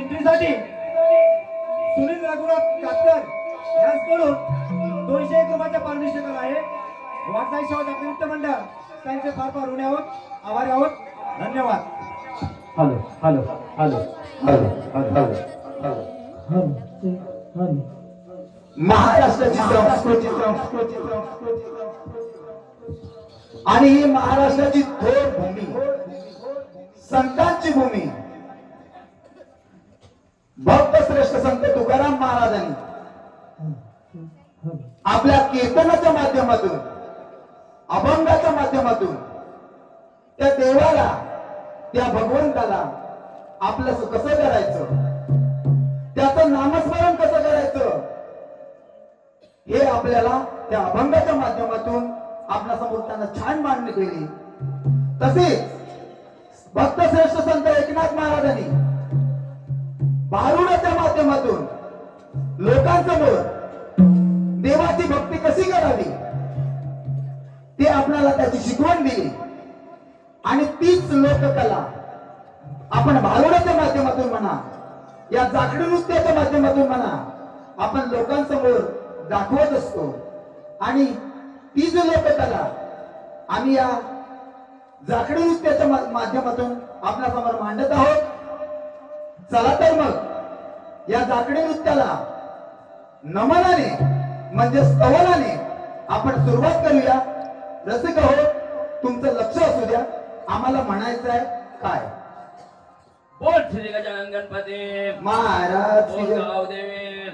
एंट्रीसाठी सुनील रघुनाथ कातकर यांच्याकडून 201 रुपयाच्या पारितोषिक आहे. वाटसाई सेवा निमित्त मंडळ त्यांचे फार फार ऋणी आहोत, आभारी आहोत. धन्यवाद. Hello hello hello hello hello hello महाराष्ट्राची संस्कृती आणि ही महाराष्ट्राची थोर भूमी, संतांची भूमी. भक्त श्रेष्ठ संत तुकाराम महाराजांनी आपल्या कीर्तनाच्या माध्यमातून, अभंगाच्या माध्यमातून त्या देवाला, त्या भगवंताला आपलं कसं करायचं, त्याचं नामस्मरण कसं करायचं, हे आपल्याला त्या अभंगाच्या माध्यमातून आपल्या समोर त्यांना छान मांडणी केली. तसेच भक्त श्रेष्ठ संत एकनाथ महाराजांनी भारुडाच्या माध्यमातून लोकांसमोर देवाची भक्ती कशी करावी ते आपल्याला त्याची शिकवण दिली. आणि तीच लोककला आपण भारुडाच्या माध्यमातून म्हणा, या जाखडी नृत्याच्या माध्यमातून म्हणा, आपण लोकांसमोर दाखवत असतो. आणि तीच लोककला आम्ही या जाखडी नृत्याच्या माध्यमातून आपल्या समोर मांडत आहोत. चला तर मग या जाखडी नृत्याला नमनाने म्हणजे स्तवनाने आपण सुरुवात करूया. रसिक हो, तुमचं लक्ष असू द्या, आम्हाला म्हणायचं आहे काय. बोल श्री गजानन गणपती महाराज बोल गावदेवी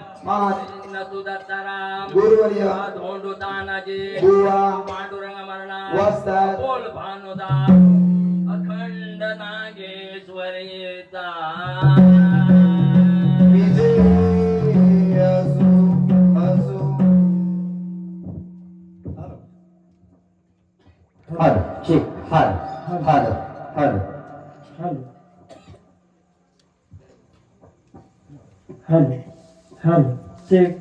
नतु दत्ताराम गुरुवर्य धोंडू तानाजी बुवा पांडुरंग मरणा वस्ताद बोल भानुदा अखंड नागेश्वरीचा विजय असो असो. हॅलो ठीक hello hello hello hello hello hello check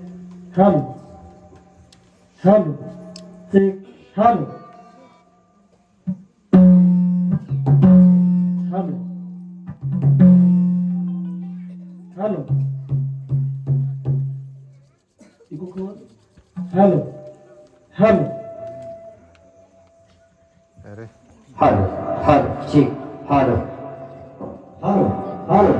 hello hello check hello hello hello hello hello hello hello ठीक हॅलो हॅलो हॅलो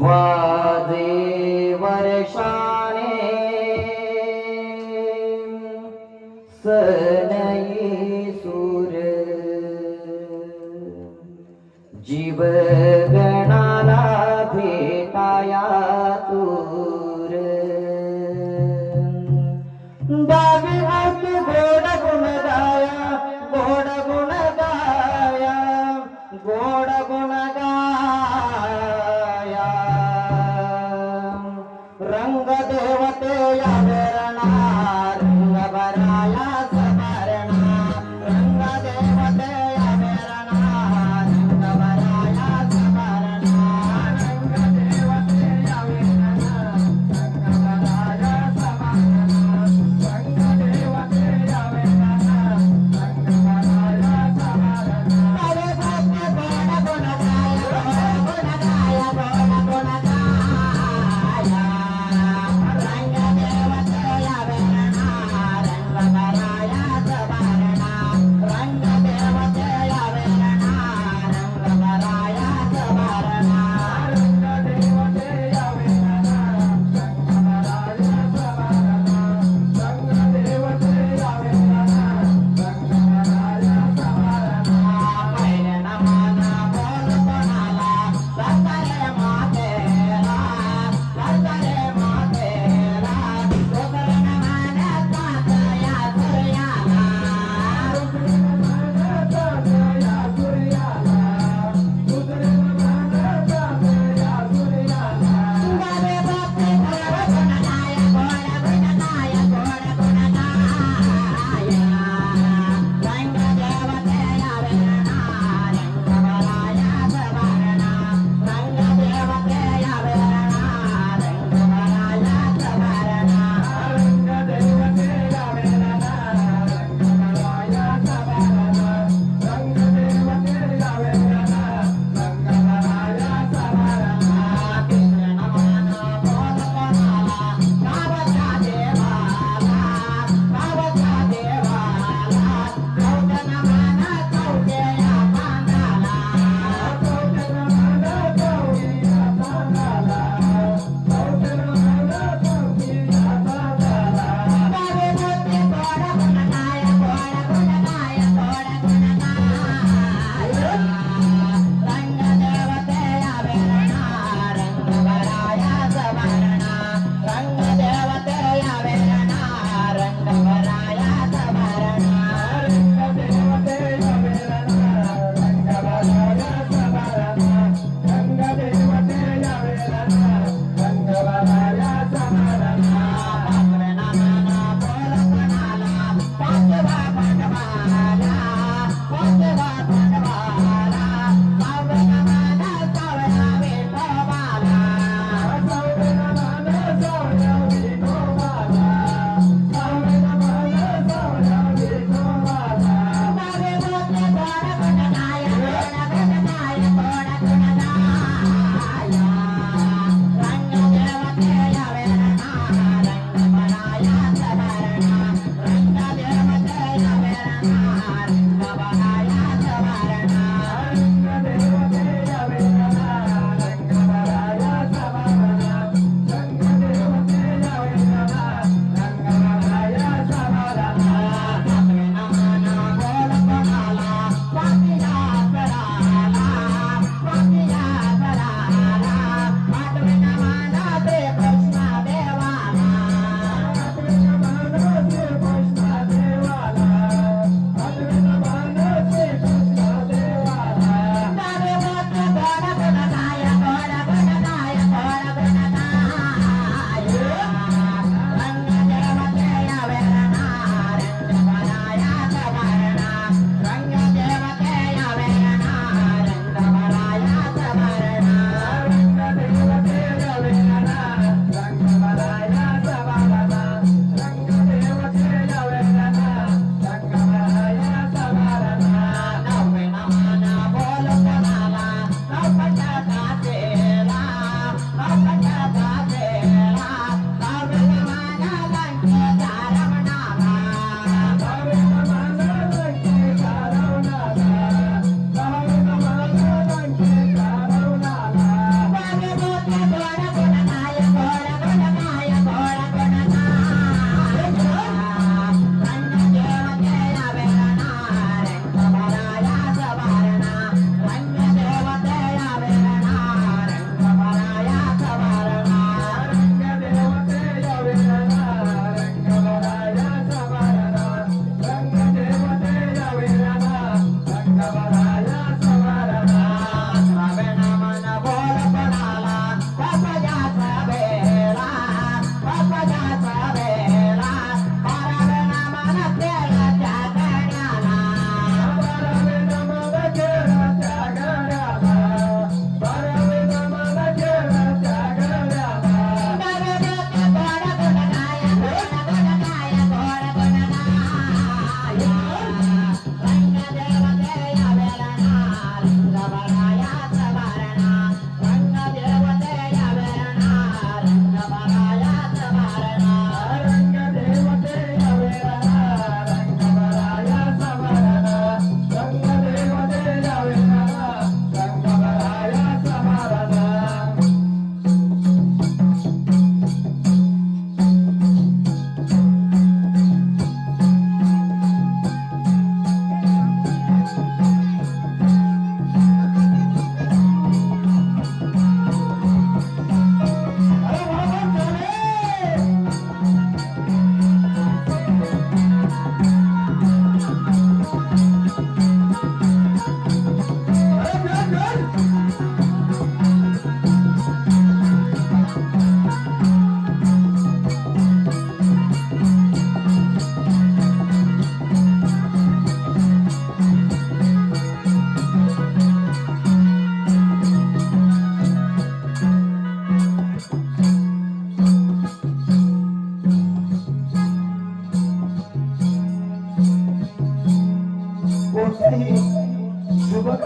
वादे वर्षाने सनई सूर जीव गणाला भेटाया तूर दावी हात गोड गुण गाया गोड गुण गाया गोड गुण गाया रंग देवते या रंग भराया सभा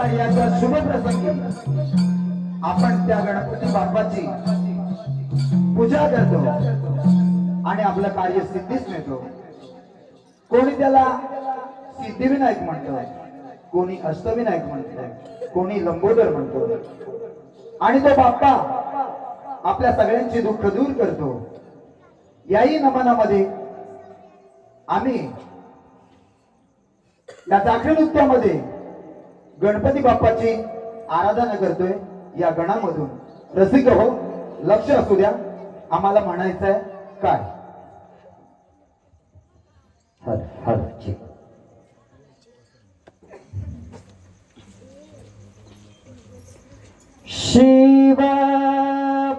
आणि याच्या शुभ प्रसंगी आपण त्या गणपती बाप्पाची पूजा करतो आणि आपलं कार्य सिद्धीच नेतो. कोणी त्याला सिद्धिविनायक म्हणतो, कोणी अष्टविनायक म्हणतो, कोणी लंबोदर म्हणतो. आणि तो बाप्पा आपल्या सगळ्यांची दुःख दूर करतो. याही नमनामध्ये आम्ही या जाखरी नृत्यामध्ये गणपती बाप्पाची आराधना करतोय. या गणामधून रसिक हो, लक्ष असू द्या, आम्हाला म्हणायचंय काय. हर हर चिक शिव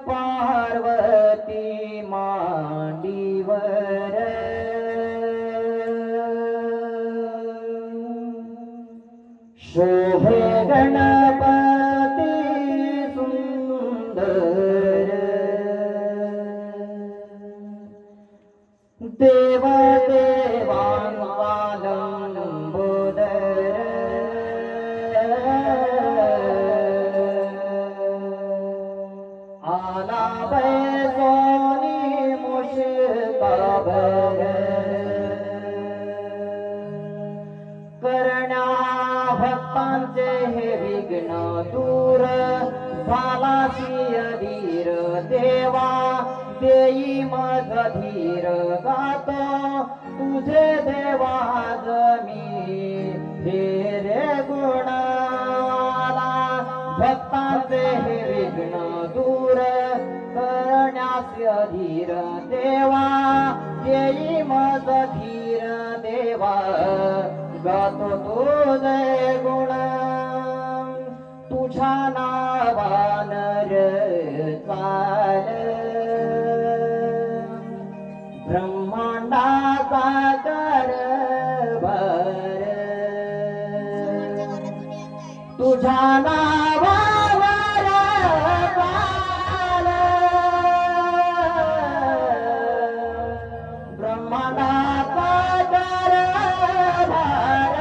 पार्वती मांडीवर शोभे गणपती सुंदर देव देवांचा लंबोदर आला बैसोनी मुश्काबर करण्या भक्तांचे हे विघ्न दूर झालासी अधीर देवा देई मज धीर गातो तुझे देवा जमी हे रे गुणाला भक्तांचे हे विघ्न दूर करण्यास अधीर देवा देई मज धीर देवा गातो तुझे गुण तुझ्या नावानर चाल ब्रह्मांडाचा कारभार तुझ्या नावावर चाल ब्रह्मांडाचा कारभार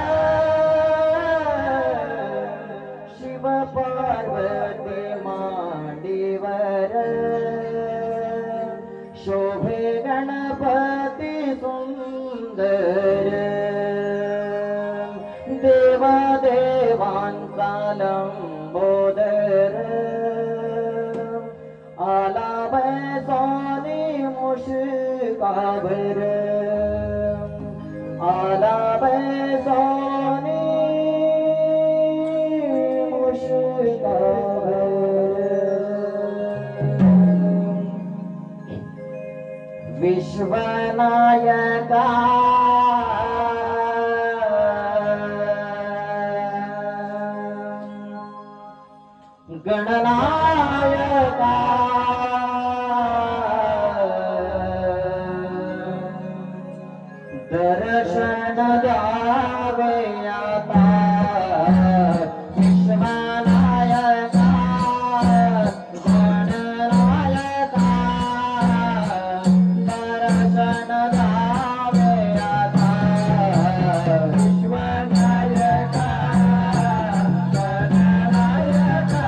शिव पार्वती मांडीवर शोभे गणपती सुंदर देव देवांचा लंबोदर आला बैसोनी मुश्काबर आला बैसोनी मुश्काबर विश्वनायका गणनायका दर्शन द्यावे आता विश्वनायका गणनायका दर्शन द्यावे आता विश्वनायका गणनायका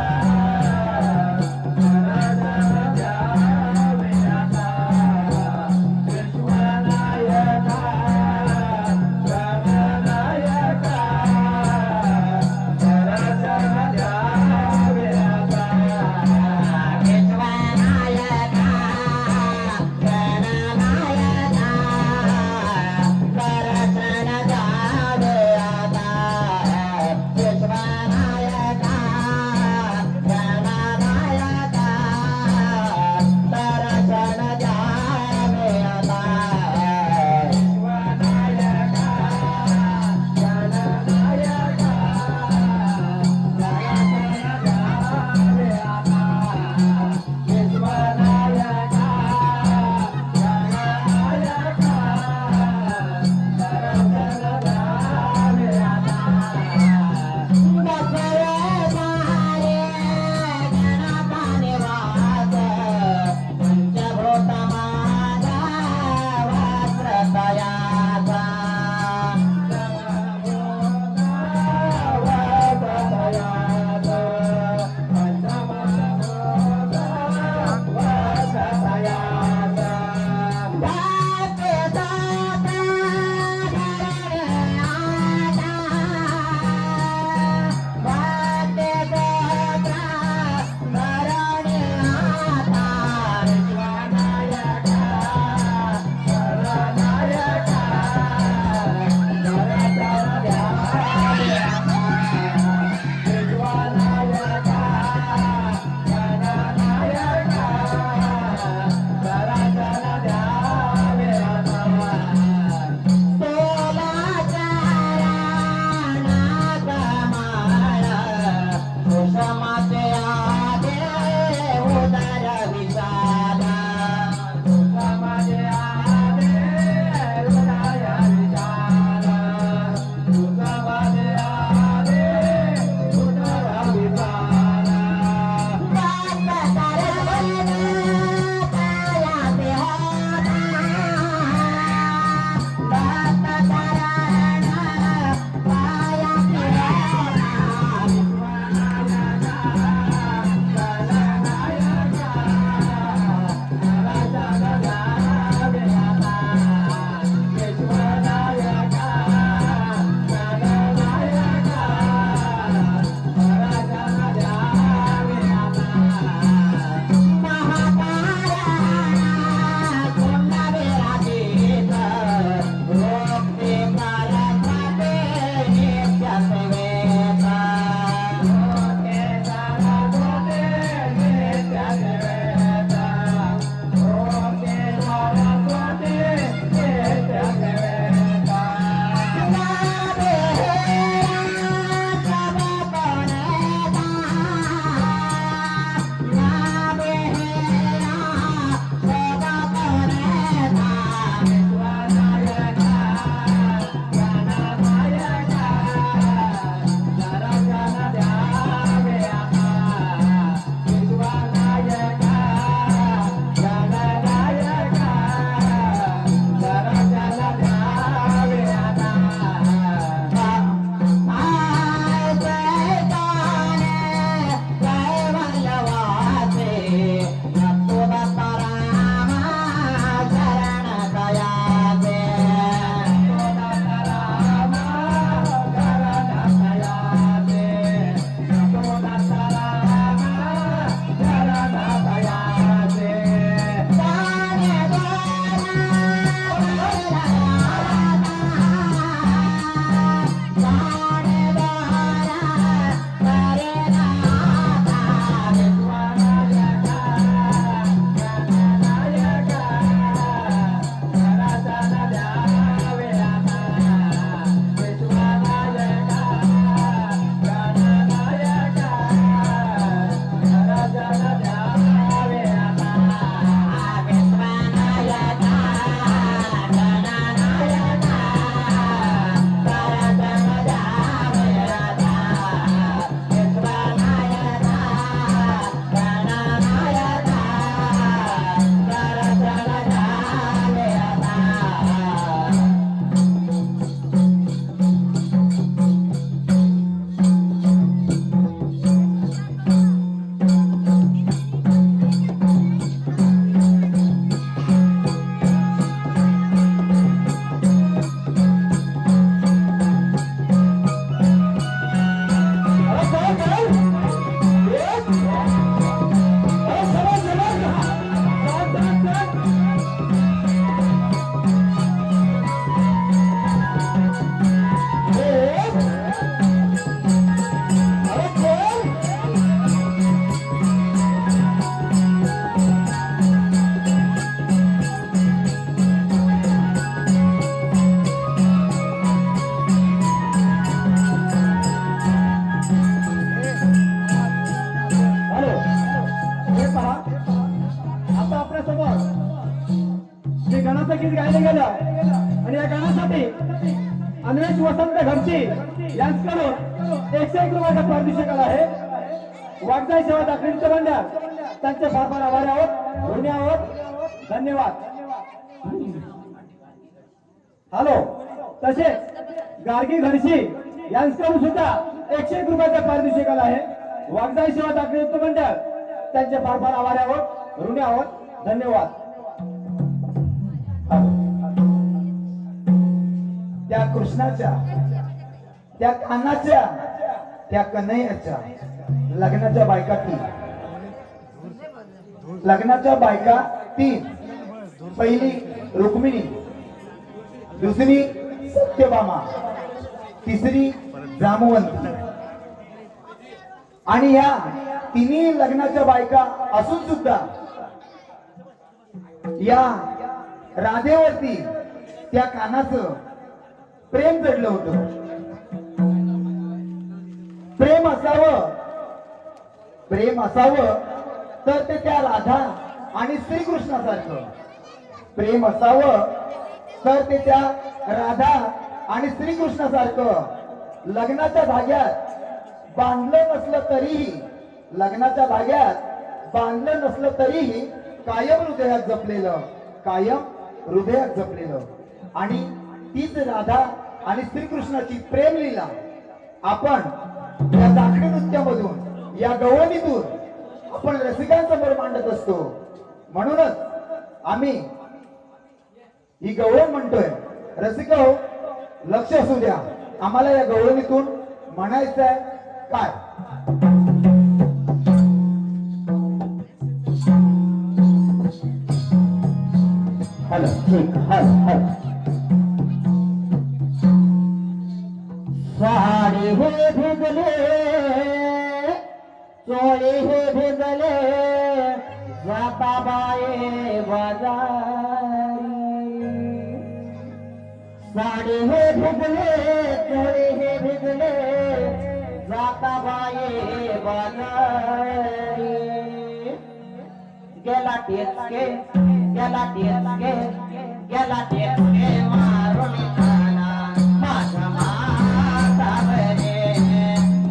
गाण्याचं गीत गायलं गेलं आणि या गाण्यासाठी अन्वेष वसंत घरची यांच्याकडून 101 रुपयाचा पारितोषिक आला आहे. वाटचाल सेवा दाखल नृत्य मंडळ त्यांचे फार फार आभारी आहोत, ऋणी आहोत. धन्यवाद. हॅलो. तसेच गार्गी घरशी यांच्याकडून सुद्धा 101 रुपयाचा पारितोषिक आला आहे. वाटचाल सेवा दाखल नृत्य मंडळ त्यांचे फार फार आभारी आहोत, ऋणी आहोत. धन्यवाद. त्या कृष्णाच्या, त्या कान्हाच्या, त्या कन्हैयाच्या लग्नाच्या बायका तीन. लग्नाच्या बायका तीन. पहिली रुक्मिणी, दुसरी सत्यभामा, तिसरी जामवंती. आणि या तिन्ही लग्नाच्या बायका असून सुद्धा या राधेवरती त्या कानाचं प्रेम जडलं होतं. प्रेम असावं तर ते त्या राधा आणि श्रीकृष्णासारखं. प्रेम असावं तर ते त्या राधा आणि श्रीकृष्णासारखं लग्नाच्या धाग्यात बांधलं नसलं तरीही, लग्नाच्या धाग्यात बांधलं नसलं तरीही कायम हृदयात जपलेलं, कायम हृदयात जपलेलं. आणि तीच राधा आणि श्रीकृष्णाची प्रेमलीला आपण या दाखडी नृत्यामधून, या गवळणीतून आपण रसिकांसमोर मांडत असतो. म्हणूनच आम्ही ही गवळण म्हणतोय. रसिक हो, लक्ष असू द्या. आम्हाला या गवळणीतून म्हणायचं आहे काय? हॅलो ठीक. हॅलो. साडी हे भिजले, चोळी हे भिजले, जाता बाये बाजारी. साडी हे भिजले, चोळी हे भिजले, जाता बाये बाजारी. गेला टेचके, गेला टेचके, गेला टेचके मारून खाना माझा मातावरे.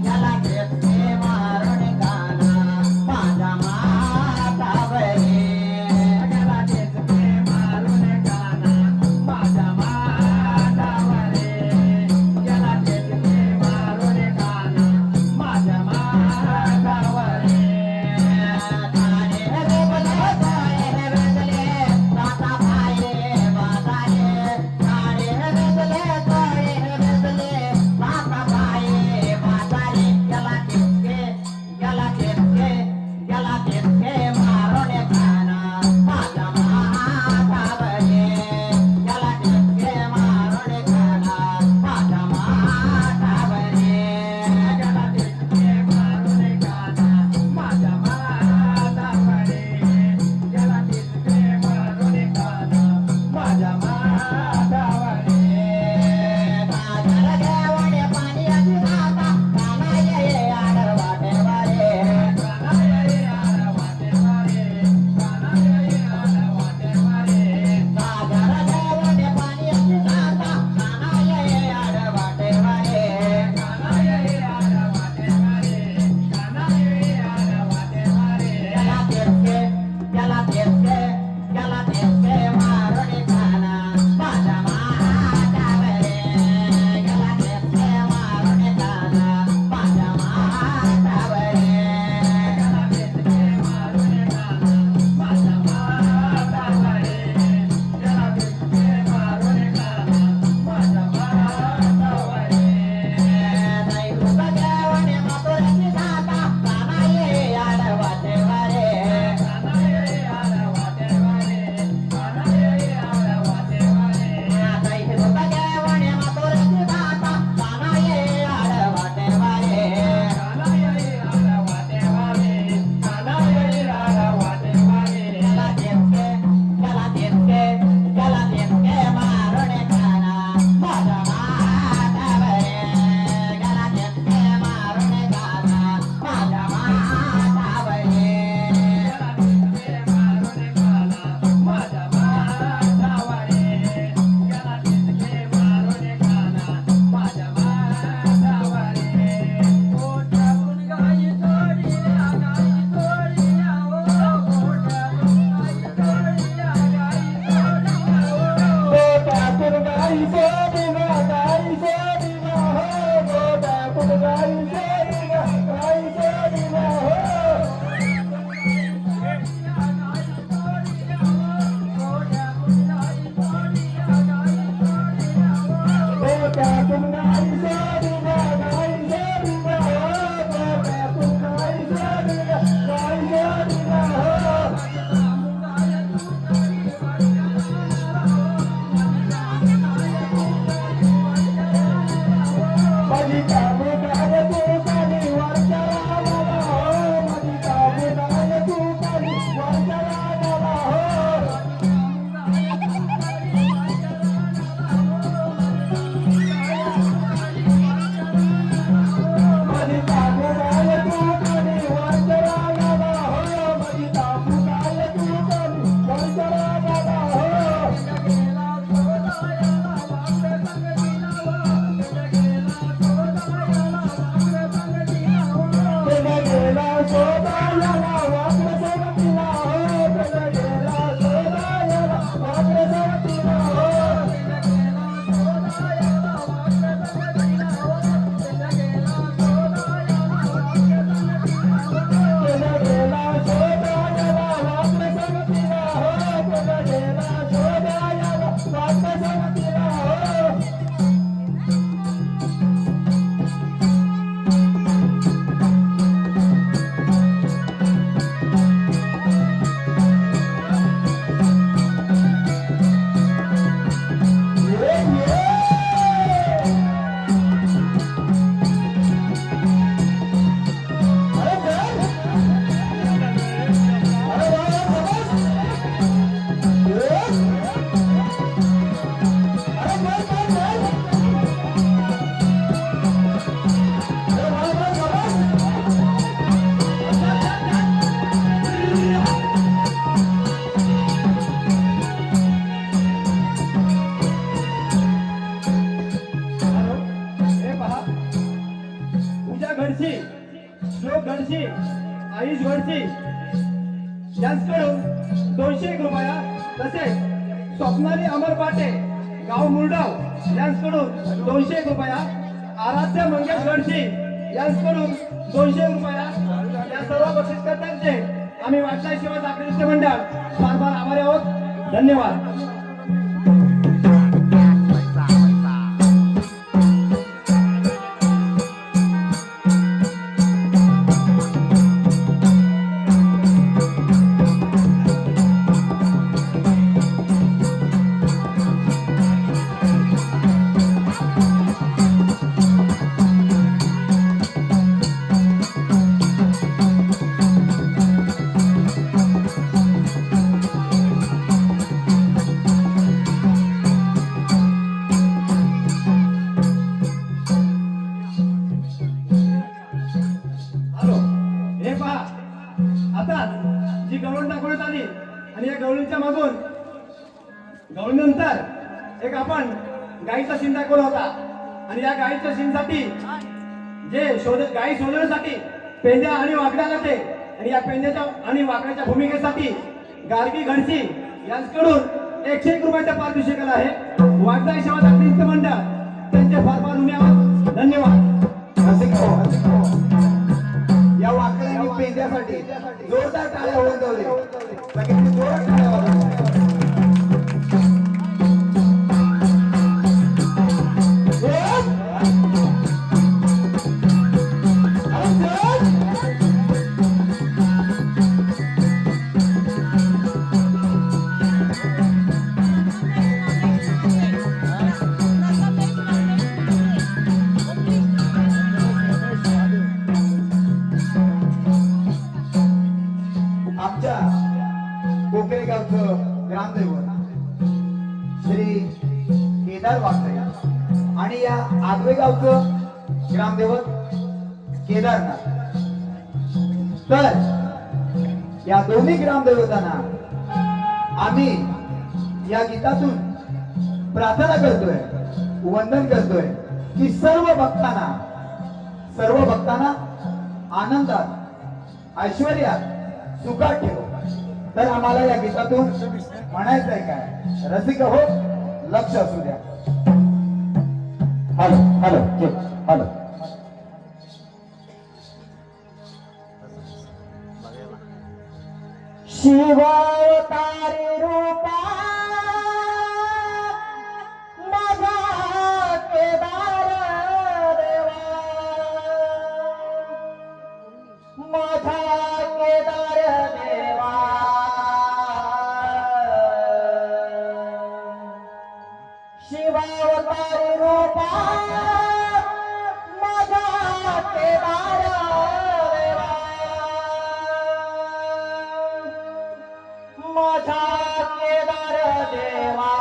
गेला टेचके मारून खाना माझा मातावरे. गेला टेचके मारून खाना माझा मातावरे. गेला टेचके मारून खाना माझा मातावरे. साडे रे तसेच स्वप्नाली अमर पाटे गाव मुरडाव यांच्याकडून 201 रुपया, आराध्य मंगेश गडसी यांच्याकडून 200 रुपया, या सर्व बक्षीसकर्त्यांचे आम्ही वाटचाल सेवा साखळी नृत्य मंडळ फार फार आभारी आहोत. धन्यवाद. हॅलो, हे पहा, आता जी गवळण दाखवण्यात आली आणि या गवळीच्या मागून गवळीनंतर एक आपण गाईचा सीन दाखवला होता आणि या गाईच्या सीनसाठी गाई शोधण्यासाठी पेंद्या आणि वाकड्या लागते आणि या पेंद्याच्या आणि वाकड्याच्या भूमिकेसाठी गार्गी घडसी यांच्याकडून 101 रुपयाचा पारितोषिक आहे. वागदाई सेवा साखळी नृत्य मंडळ त्यांचे फार फार ऋणी आहोत. धन्यवाद. या वाकड्यांनी पेंद्यासाठी जोरदार टाळ्या होऊन जाऊ दे. सगळ्यांनी जोरात टाळ्या वाजवा. आमच्या कोकरेगावचं ग्रामदैवत श्री केदार वाघरे आणि या आदवेगावचं ग्रामदैवत केदारनाथ. तर या दोन्ही ग्रामदैवतांना आम्ही या गीतातून प्रार्थना करतोय, वंदन करतोय की सर्व भक्तांना आनंदात, ऐश्वर्यात, सुखात ठेव. तर आम्हाला या गीतातून म्हणायचंय काय, रसिक हो लक्ष असू द्या. Hello hello check hello. शिवावतारी रूपा माझा केदार देवा, माझा केदार देवा, शिवावतारी रूपा माझा केदार देवा, माझा केदार देवा.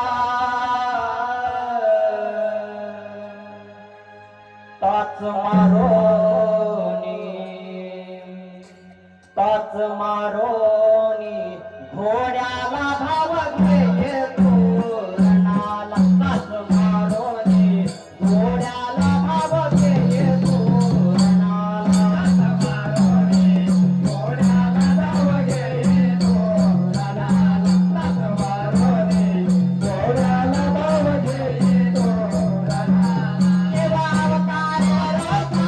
ताच मारोनी घोड्याला धाव घे तोरणाला, ताच मारोनी घोड्याला धाव घे तोरणाला, ताच मारोनी घोड्याला धाव घे तोरणाला, ताच मारोनी घोड्याला धाव घे तोरणाला. शिवावतारी रूपा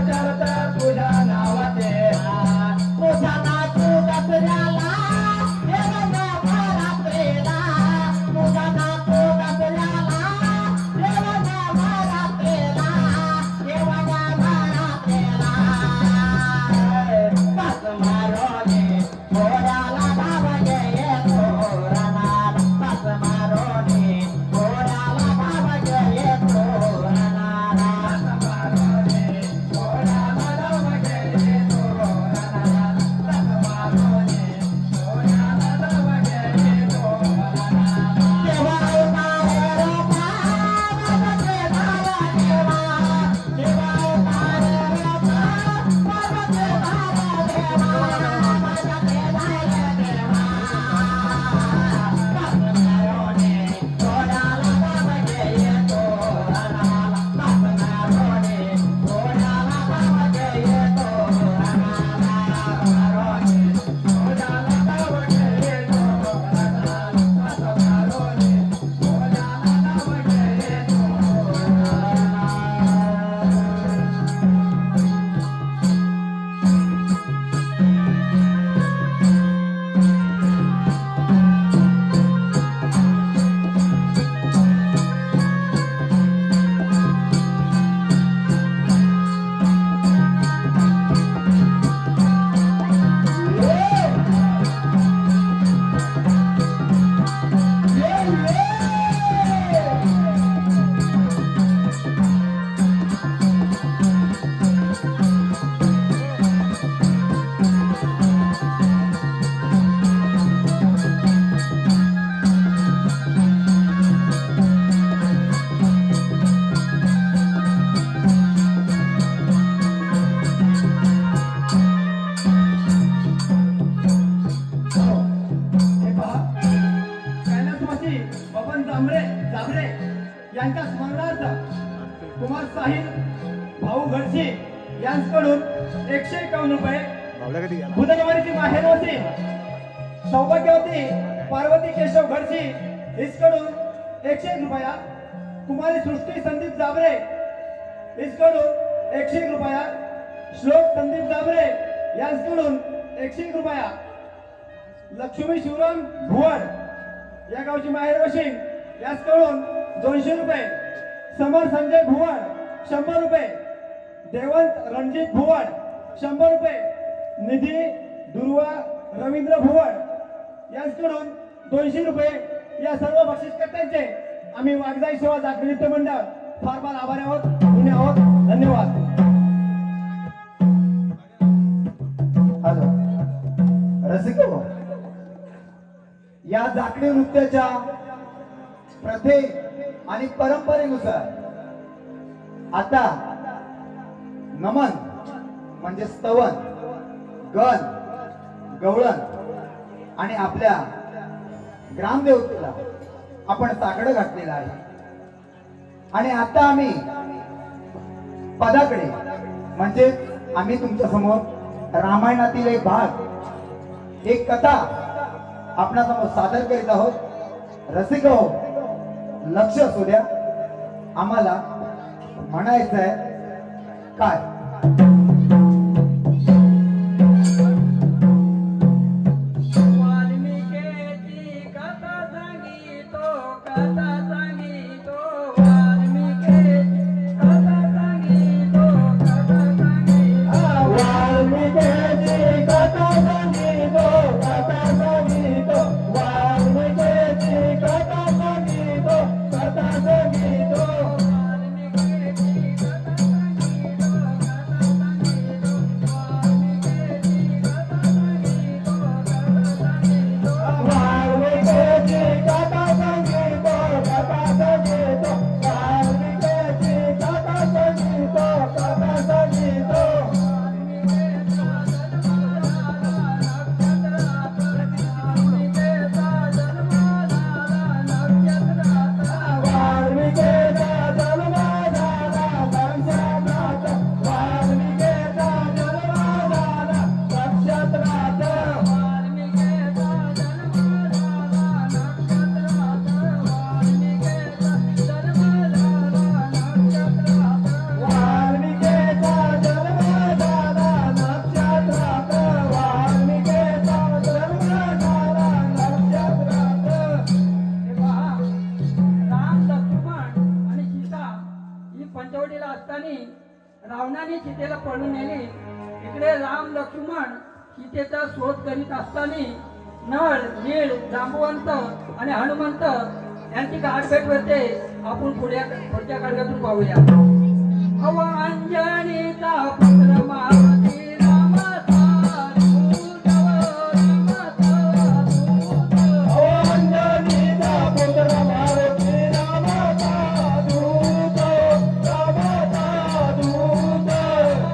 चरत तुझ्या नावाचे तुझ्या नाचू दसऱ्याला देवाच्या महारात्रेला तुझ्या नाचू दसऱ्याला देवाच्या महारात्रेला देवाच्या महारात्रेला कास मारोने घोड्याला धावगे येतो रणाला कास मारोने घोड्याला धावगे येतो रणाला कास मारोने घोड्याला धावगे येतो रणाला कास मारोने घोड्याला धावगे येतो रणाला देवा उतारे रोपा बाबाचे धावा देवा देवा उतारे रोपा बाबाचे धावा देवा बाबाचे धावा देवा कास मारोने घोड्याला धावगे येतो रणाला कास मारोने घोड्याला धावगे येतो रणाला मारोने घोड्याला धावगे येतो रणाला कास मारोने घोड्याला धावगे येतो हे पहा कैलासवासी बबन जांभरे यांच्या स्मरणार्थ कुमार साहिल भाऊ घडशी यांच्याकडून 151 रुपये बुधवारीची माहेरवती सौभाग्यवती पार्वती केशव घडशी हिचकडून 101 रुपया कुमारी सृष्टी संदीप जांभरे हिचकडून 101 रुपया श्लोक संदीप जांभरे यांच्याकडून 101 रुपया लक्ष्मी शिवराम भुवड या गावची माहेर वशिंग याचकडून 200 रुपये समर संजय भुवड 100 रुपये देवंत रणजित भुवड 100 रुपये निधी दुर्वा रवींद्र भुवड यांच्याकडून 200 रुपये या सर्व बक्षीसकर्त्यांचे आम्ही वागजाई सेवा जागृती नृत्य मंडळ फार फार आभारी आहोत ऋणी आहोत धन्यवाद. हॅलो रसिक हो, या जाकडी नृत्याच्या प्रथे आणि परंपरेनुसार आता नमन म्हणजे स्तवन, गण, गवळण आणि आपल्या ग्रामदेवतेला आपण साकडं घातलेलं आहे. आणि आता आम्ही पदाकडे म्हणजे आम्ही तुमच्या समोर रामायणातील एक भाग, एक कथा आपणासमोर सादर करीत आहोत. रसिक हो, लक्ष असू द्या, आम्हाला म्हणायचं आहे काय. वाल्मिकीची कथा सांगितो वाल्मिकीची कथा सांगितो वाल्मिकीची कथा सांगितो वाल्मिकीची कथा सांगितो वाल्मिकीची कथा सांगितो सीतेला पळून नेली. इकडे राम लक्ष्मण सीतेचा शोध करीत असताना नळ नीळ जांबुवंत आणि हनुमंत यांची गाठभेट होते. आपण पुढच्या काळातून पाहूया. अव अंजनीचा पुत्र मारुती रामाचा दूत, रामाचा दूत. अंजनीचा पुत्र मारुती रामाचा दूत, रामाचा दूत.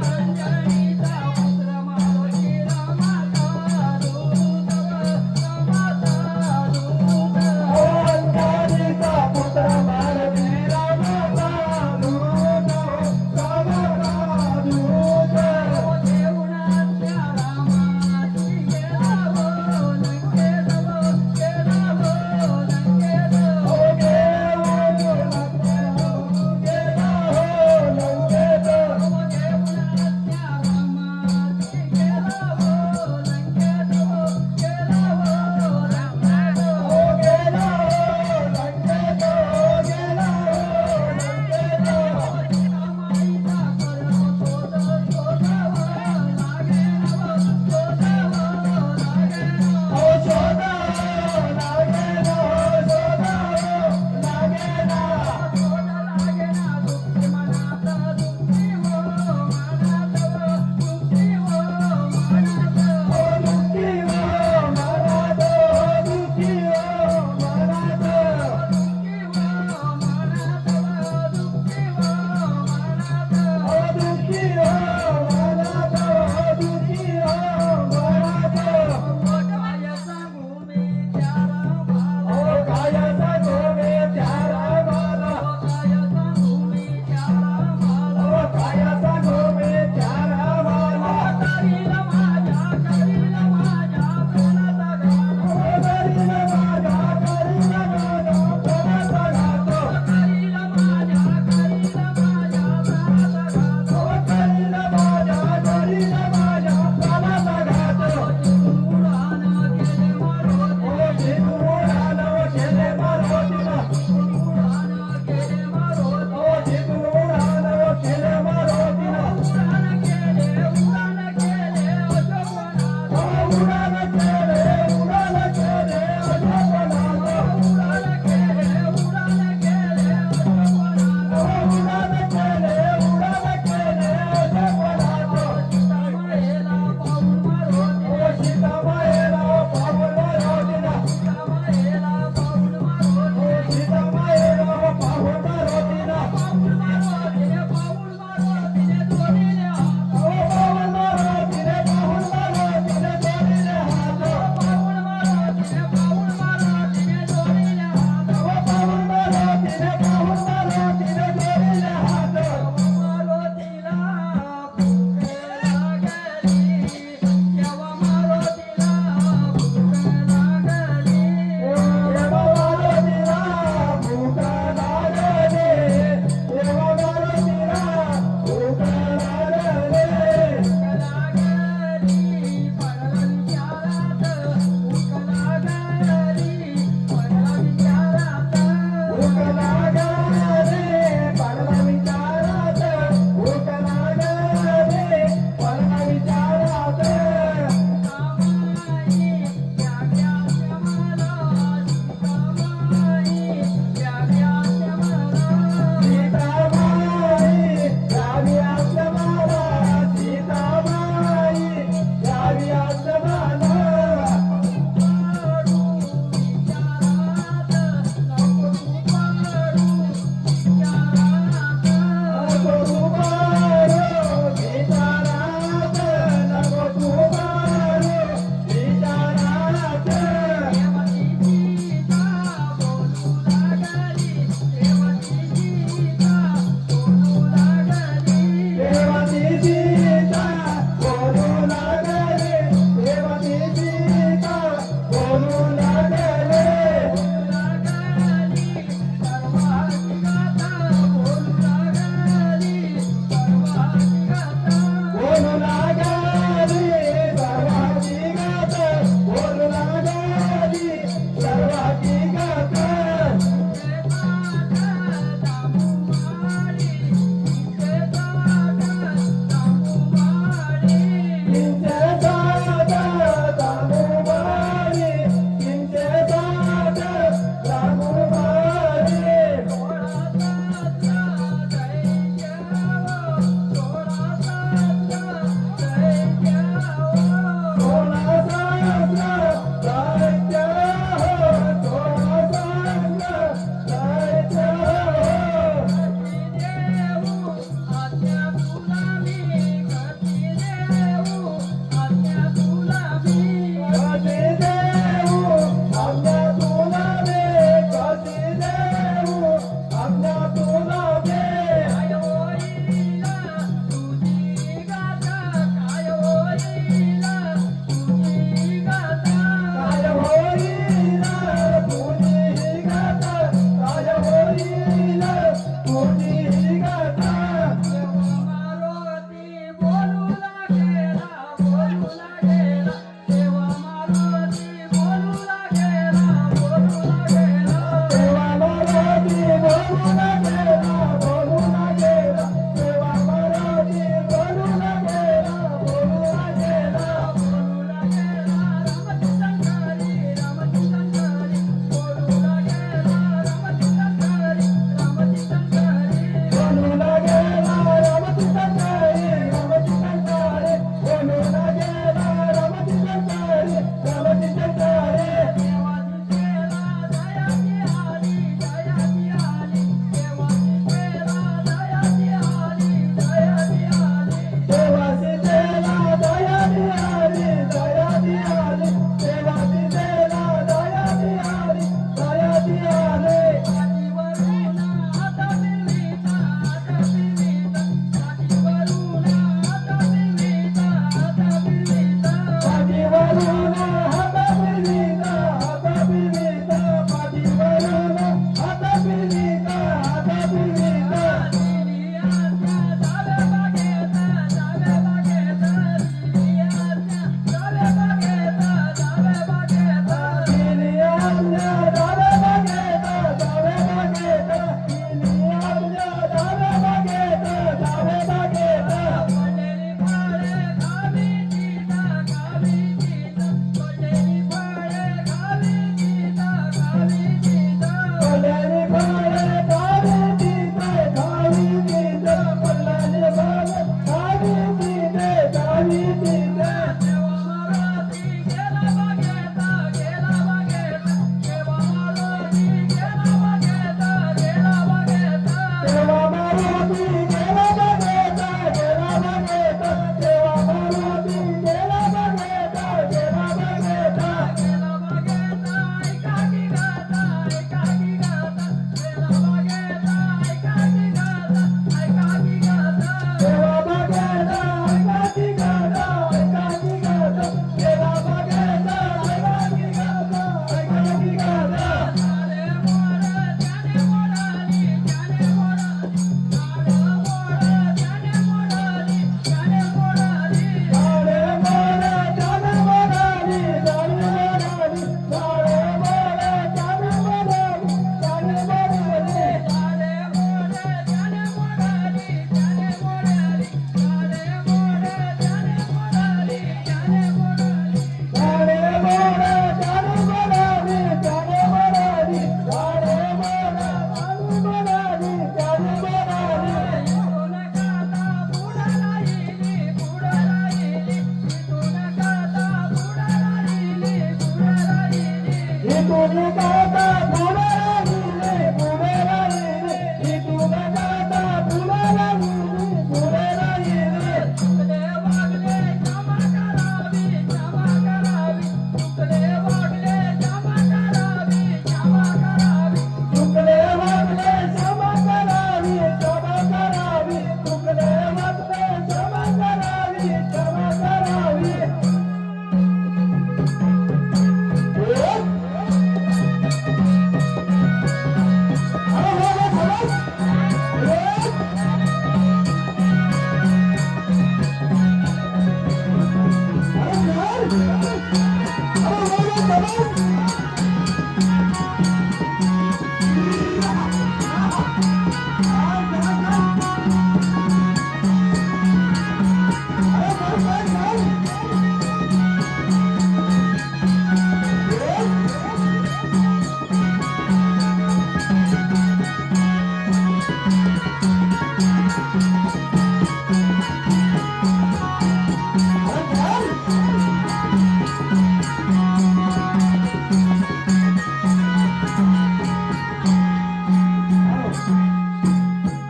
अंजनीचा पुत्र मारुती रामाचा दूत, रामाचा दूत. अंजनीचा पुत्र मारुती रामाचा दूत, रामाचा दूत.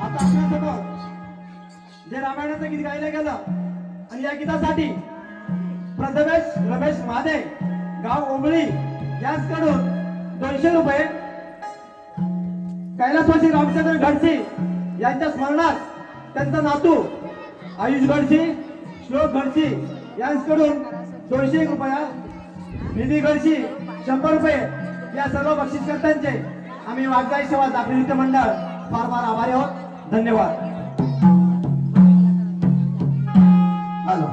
आता आपल्यासमोर जे रामायणाचं गीत गायलं गेलं आणि या गीतासाठी प्रथमेश रमेश माने गाव ओंबळी याचकडून 200 रुपये, कैलासवासी रामचंद्र गडसी यांच्या स्मरणात त्यांचा नातू आयुष गडसी, श्लोक गडसी यांच्याकडून 200 रुपया, निधी गडसी 100 रुपये या सर्व बक्षीसकर्त्यांचे आम्ही वाघजाई सेवा जागृती नृत्य मंडळ फार फार आभारी आहोत. धन्यवाद. आलो.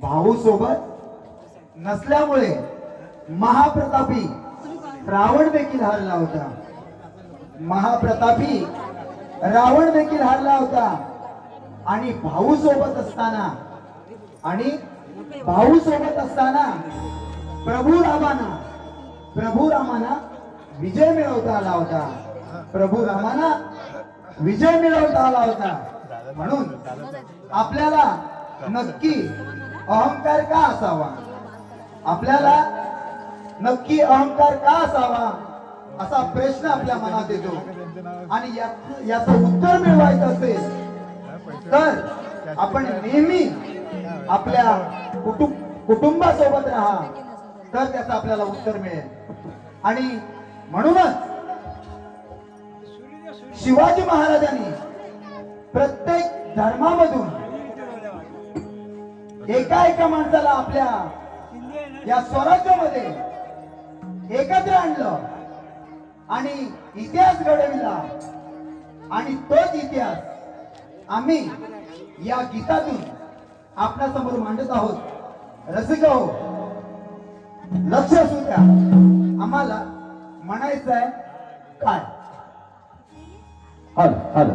भाऊ सोबत नसल्यामुळे महाप्रतापी रावण देखील हारला होता. महाप्रतापी रावण देखील हारला होता. आणि भाऊ सोबत असताना प्रभू रामाना विजय मिळवता आला होता. म्हणून आपल्याला नक्की अहंकार का असावा असा प्रश्न आपल्या मनात येतो. आणि याचं उत्तर मिळवायचं असेल तर आपण नेहमी आपल्या कुटुंबासोबत राहा, तर त्याचं आपल्याला उत्तर मिळेल. आणि म्हणूनच शिवाजी महाराजांनी प्रत्येक धर्मामधून एका माणसाला आपल्या या स्वराज्यामध्ये एकत्र आणलं आणि इतिहास घडविला. आणि तोच इतिहास आम्ही या गीतातून आपल्या समोर मांडत आहोत. रसिक हो, लक्ष असू द्या. आम्हाला म्हणायचं आहे काय? हल हल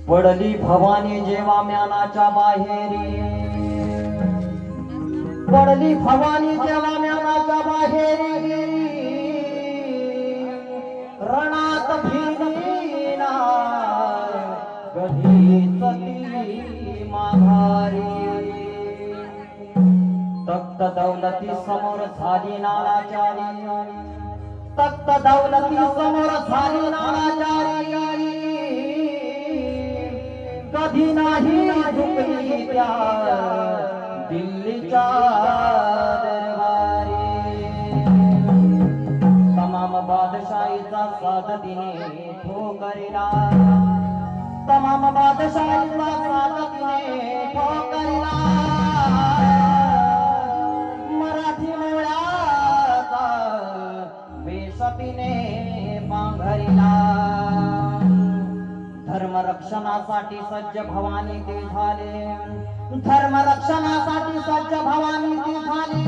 पडली भवानी जेव्हा म्यानाच्या बाहेरी, पडली भवानी जेव्हा म्यानाच्या बाहेरी, रणात भिनीना कधीच ती माघारी. तख्त दौलती समोर झाली नालाचारी, तख्त दौलती समोर झाली नालाचारी. कधी नाही झुकली त्या दिल्लीच्या दरबारी. तमाम बादशाहीचा साथ तिने ठोकरिला, तमाम बादशाहीचा साथ तिने ठोकरिला. मराठी मोळ्याचा वेश तिने पांघरिला. धर्मरक्षणासाठी सज्ज भवानी ती झाले, धर्मरक्षणासाठी सज्ज भवानी ती झाली.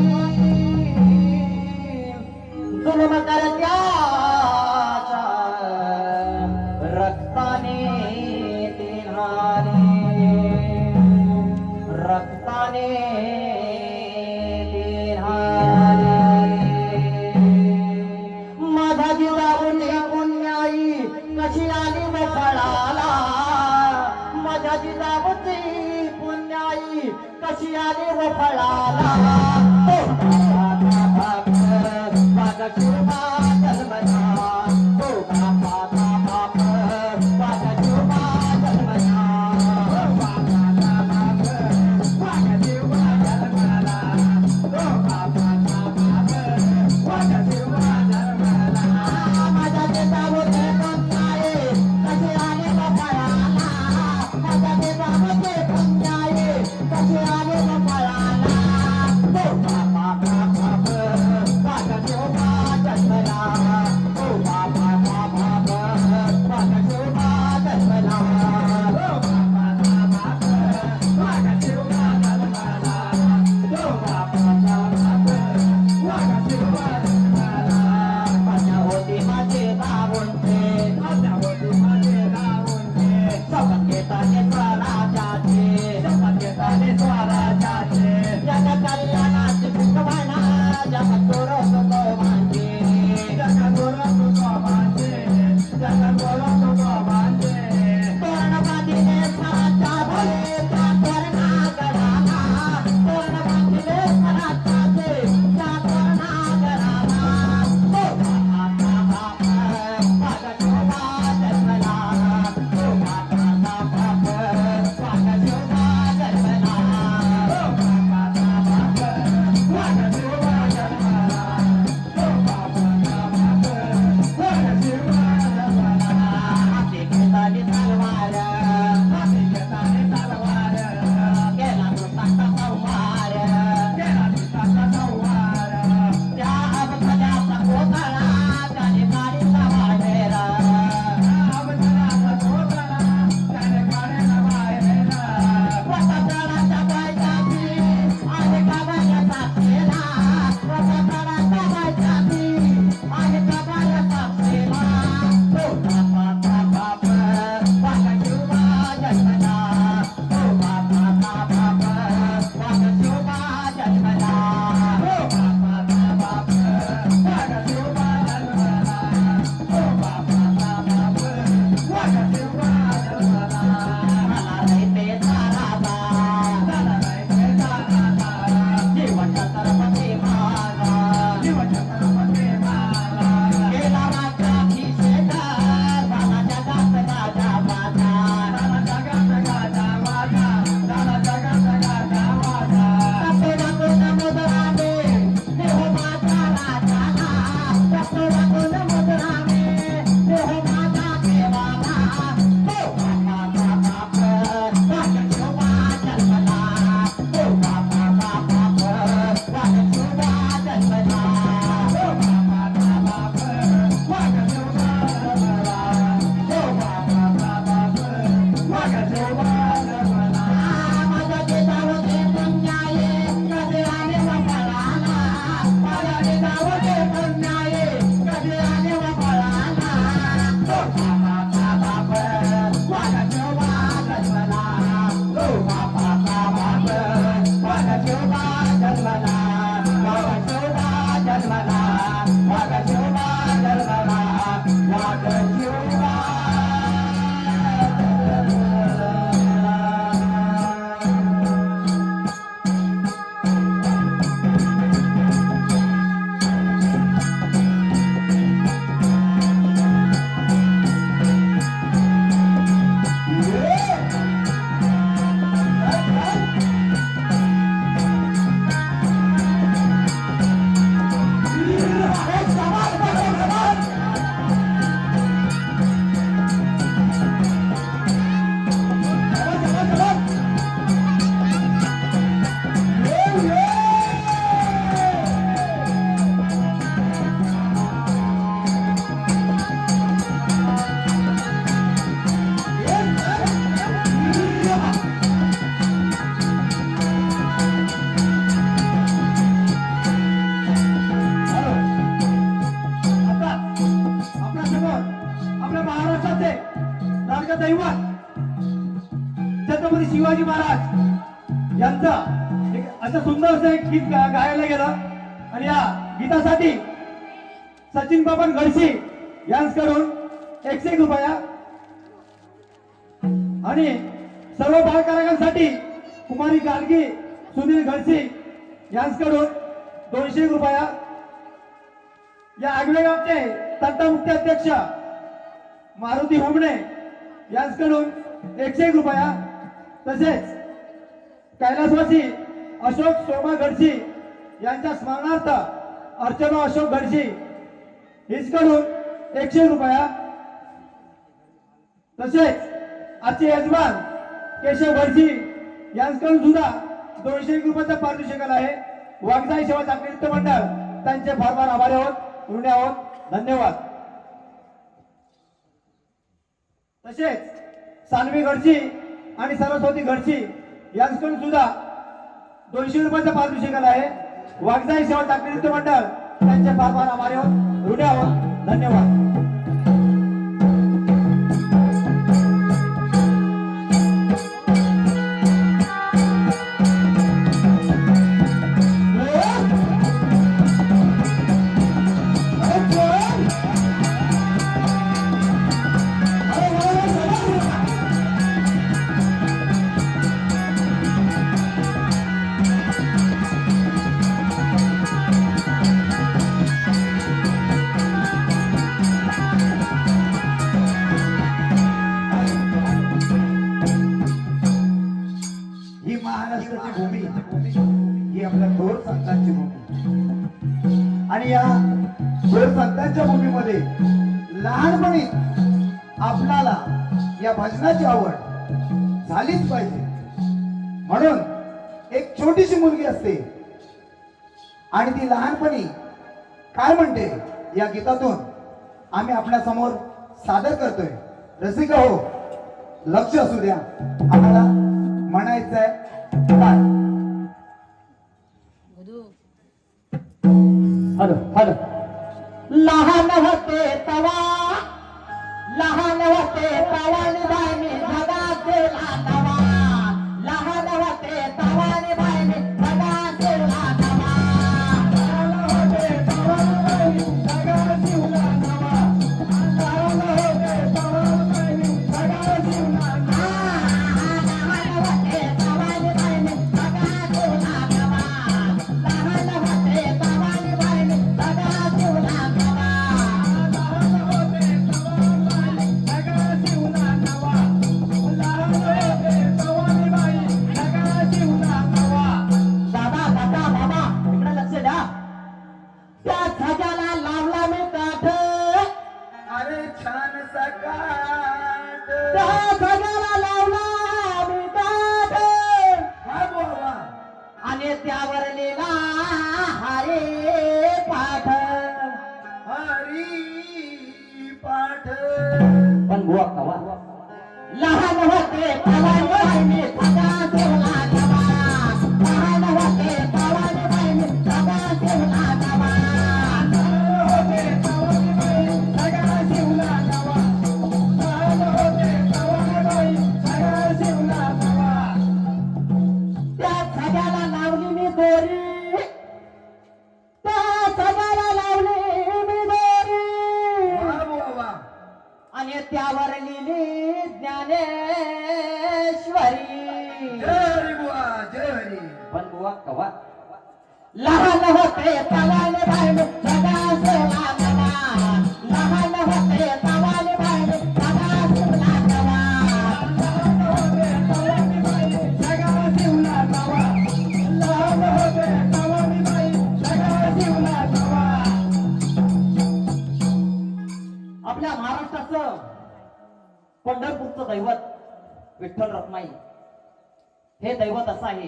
जुलम करत्याच्या रक्ताने ती न्हाली, रक्ताने ती न्हाली. माझा जिजाऊने पुण्याई कशी आली फळाला, माझ्या जिजाऊची पुण्याई कशी आली फळाला. दैवत छत्रपती शिवाजी महाराज यांचा एक असं सुंदर असं एक गीत गायला गेलं आणि या गीतासाठी सचिन बाबन घडशी यांच्याकडून 101 रुपया आणि सर्व बालकारांसाठी कुमारी गाडगी सुनील घडशी यांच्याकडून 200 रुपया या आगवे गावचे तंटामुक्ती अध्यक्ष मारुती होमणे यांच्याकडून 101 रुपया तसेच कैलासवासी अशोक सोमा घडशी यांच्या स्मरणार्थ अर्चना अशोक घडशी हिचकडून 100 रुपया तसेच आजचे यजमान केशव घडशी यांच्याकडून सुद्धा 201 रुपयाचा पारितोषिक आहे. वागजाई सेवा चाकरी नृत्य मंडळ त्यांचे फार फार आभारी आहोत, ऋणी आहोत. धन्यवाद. तसेच सानवी घडशी आणि सरस्वती घडशी यांच्याकडून सुद्धा 200 रुपयाचा पारितोषिक आहे. वागजाई सेवा चाकरी नृत्य मंडळ त्यांचे फार फार आभारी आहोत, ऋणी आहोत. धन्यवाद. ही महाराष्ट्राची भूमी, ही आपल्या थोर संतांची भूमी आणि या थोर संतांच्या भूमीमध्ये लहानपणी आपल्याला या भजनाची आवड झालीच पाहिजे. म्हणून एक छोटीशी मुलगी असते आणि ती लहानपणी काय म्हणते या गीतातून आम्ही आपल्या समोर सादर करतोय. रसिका हो, लक्ष असू द्या, आम्हाला म्हणायचंय काय. हॅलो हॅलो लहान होते तवा लहान होते तवा निभाईने धगा केला नवा लहान होते तवा निभाईने धगा केला नवा त्यावर लिला हरे पाठ पण बुवा कवा लहान होते पवन बाईने सदा ठेवला नवा लहान होते पवन बाईने सदा ठेवला नवा त्या सगळ्याला लावली मी दोरी त्या सगळ्याला लावली मी दोरी आणि त्यावर लिहिली ज्ञानेश्वरी. पण बुवा कवा लहान होते तवाने बाईने सदा ठेवला नवा लहान होते तवाने बाईने सदा ठेवला नवा आपल्या महाराष्ट्राचं पंढरपूरचं दैवत विठ्ठल रखमाई हे दैवत असं आहे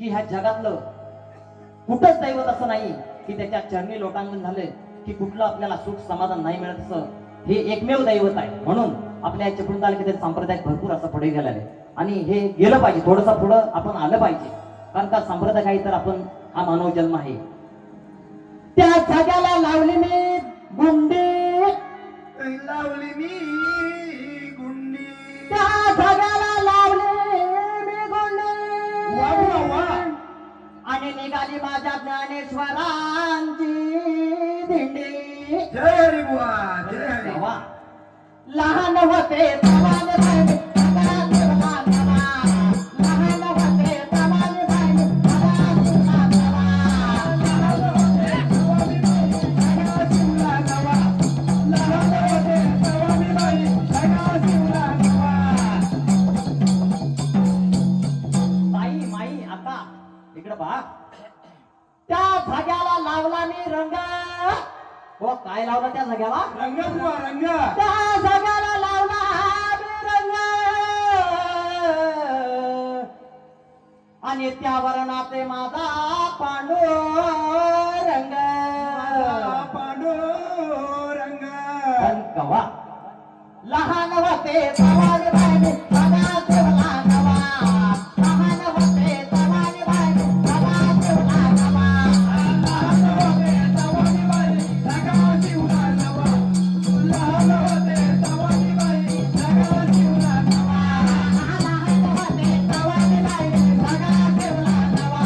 की ह्या जगातलं कुठंच दैवत असं नाही की त्याच्या चरणी लोटांगण झाले की कुठलं आपल्याला सुख समाधान नाही मिळत असं हे एकमेव दैवत आहे. म्हणून आपल्या चिपळूण तालुक्यातील संप्रदाय भरपूर असं पुढे गेलेलं आहे आणि हे गेलं पाहिजे, थोडंसं पुढं आपण आलं पाहिजे, कारण का संप्रदाय काही तर आपण हा मानव जन्म आहे. त्या जाग्याला लावली मी गुंडी लावली मी गुंडी निघाली माझ्या ज्ञानेश्वरांची दिंडी जय हरी बुवा जय हरी तेव्हा लहान होते तवाने बाई सगळा देवला नवा. लहान होते तवाने बाई सगळा देवला नवा. लहान होते तवानी बाई सगळा शिवला नवा. लहान होते तवानी बाई सगळा शिवला नवा. ताई माई आता इकडे पहा. त्या जाग्याला लावला मी रंग. हो काय लावला त्या जाग्याला? रंग बुवा रंग त्या जाग्याला लावला मी रंग. आणि त्यावर नाते माझा पांडुरंग. पांडुरंग पण कवा लहान होते तवाने बाई सगळा देवला नवा. लहान होते तवाने बाई सगळा देवला नवा. लहान होते तवानी बाई सगळा शिवला नवा. लहान होते तवानी बाई सगळा शिवला नवा. लहान होते तवाने बाई सगळा देवला नवा.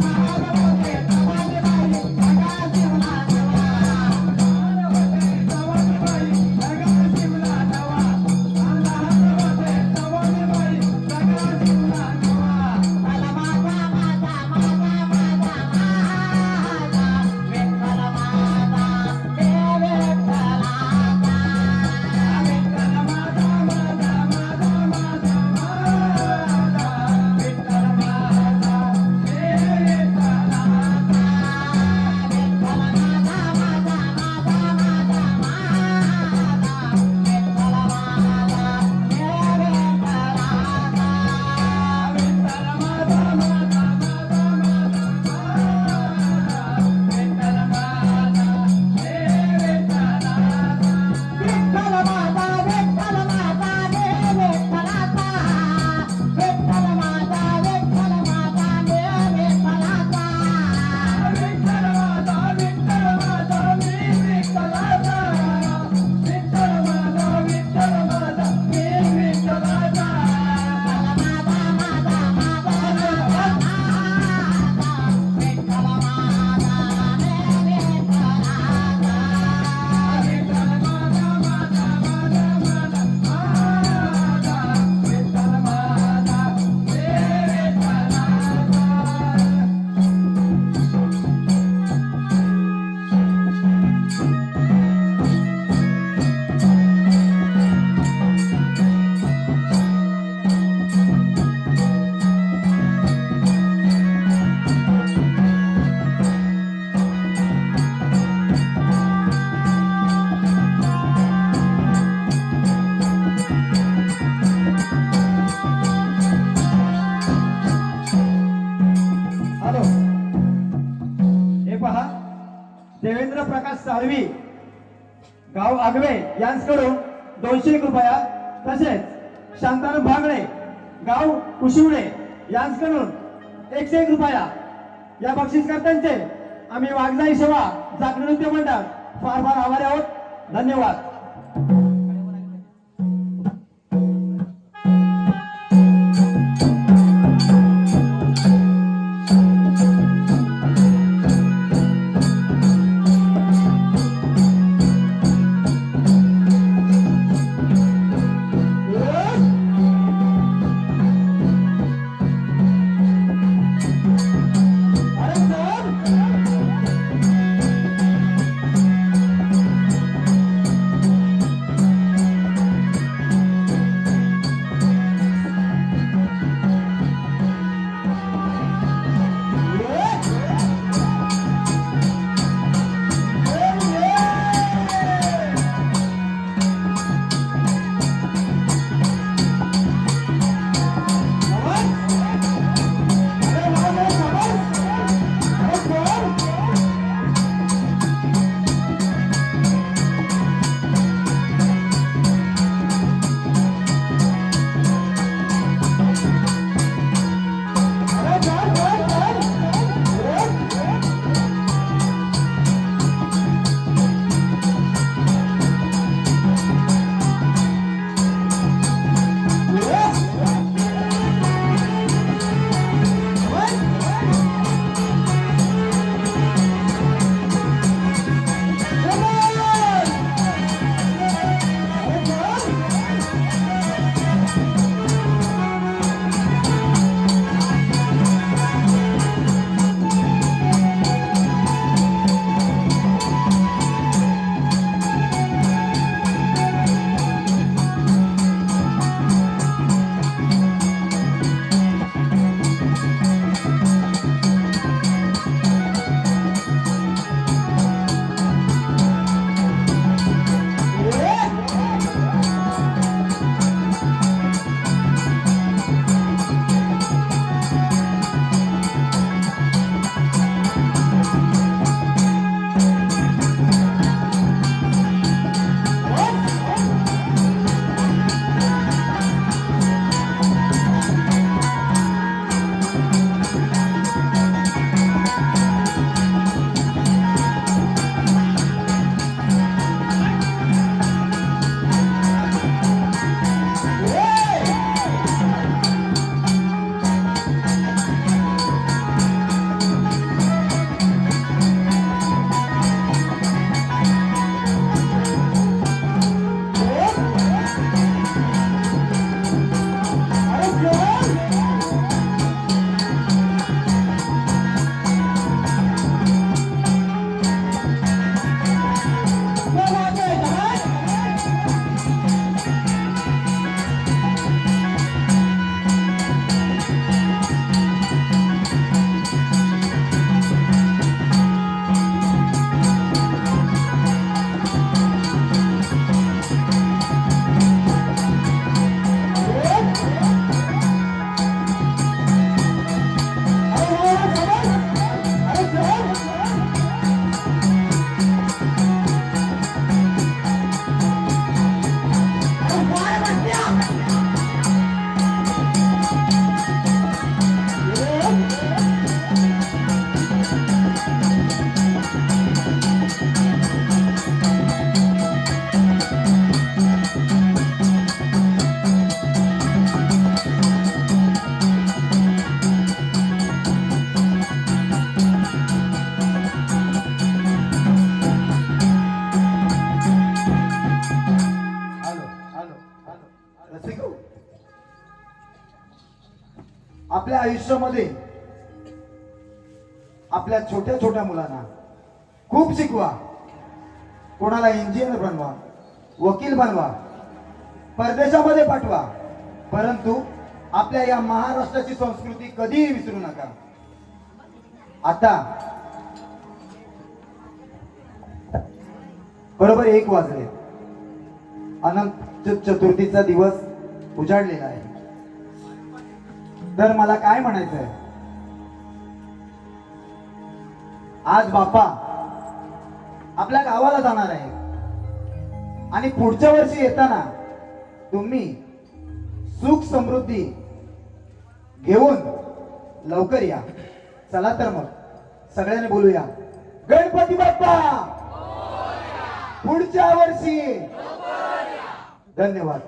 लहान होते तवानी बाई सगळा शिवला नवा. लहान होते तवानी बाई सगळा शिवला नवा. लहान होते तवानी बाई सगळा शिवला नवा. मला माझा माझा माझा माझा माझा विठ्ठल माझा देव विठ्ठलाचा. विठ्ठल माझा माझा माझा माझा माझा. विठ्ठल माझा देव विठ्ठलाचा. विठ्ठल माझा माझा माझा माझा माझा विठ्ठल माझा देव विठ्ठलाचा. विठ्ठल माझा माझा माझा माझा माझा. विठ्ठल माझा देव विठ्ठलाचा. विठ्ठल माझा विठ्ठल माझा देव विठ्ठलाचा. विठ्ठल माझा विठ्ठल माझा देव विठ्ठलाचा. विठ्ठल माझा विठ्ठल माझा मी विठ्ठलाचा. विठ्ठल माझा विठ्ठल माझा मी विठ्ठलाचा. विठ्ठल माझा माझा माझा माझा माझा. विठ्ठल माझा देव विठ्ठलाचा. हॅलो हे पहा देवेंद्र प्रकाश साळवी गाव आगवे यांच्याकडून 201 रुपया तसेच शांतानु भागडे गाव कुशिवडे यांच्याकडून 101 रुपया या बक्षीसकर्त्यांचे आम्ही वाघजाई सेवा जागरण नृत्य मंडळ फार फार आभारी आहोत. धन्यवाद. आपल्या आयुष्यामध्ये आपल्या छोट्या छोट्या मुलांना खूप शिकवा. कोणाला इंजिनियर बनवा, वकील बनवा, परदेशामध्ये पाठवा, परंतु आपल्या या महाराष्ट्राची संस्कृती कधीही विसरू नका. आता बरोबर 1 वाजले. अनंत चतुर्थीचा दिवस उजाडलेला आहे. तर मला काय म्हणायचंय, आज बापा आपल्या गावाला जाणार आहे आणि पुढच्या वर्षी येताना तुम्ही सुख समृद्धी घेऊन लवकर या. चला तर मग सगळ्यांनी बोलूया, गणपती बाप्पा पुढच्या वर्षी. धन्यवाद.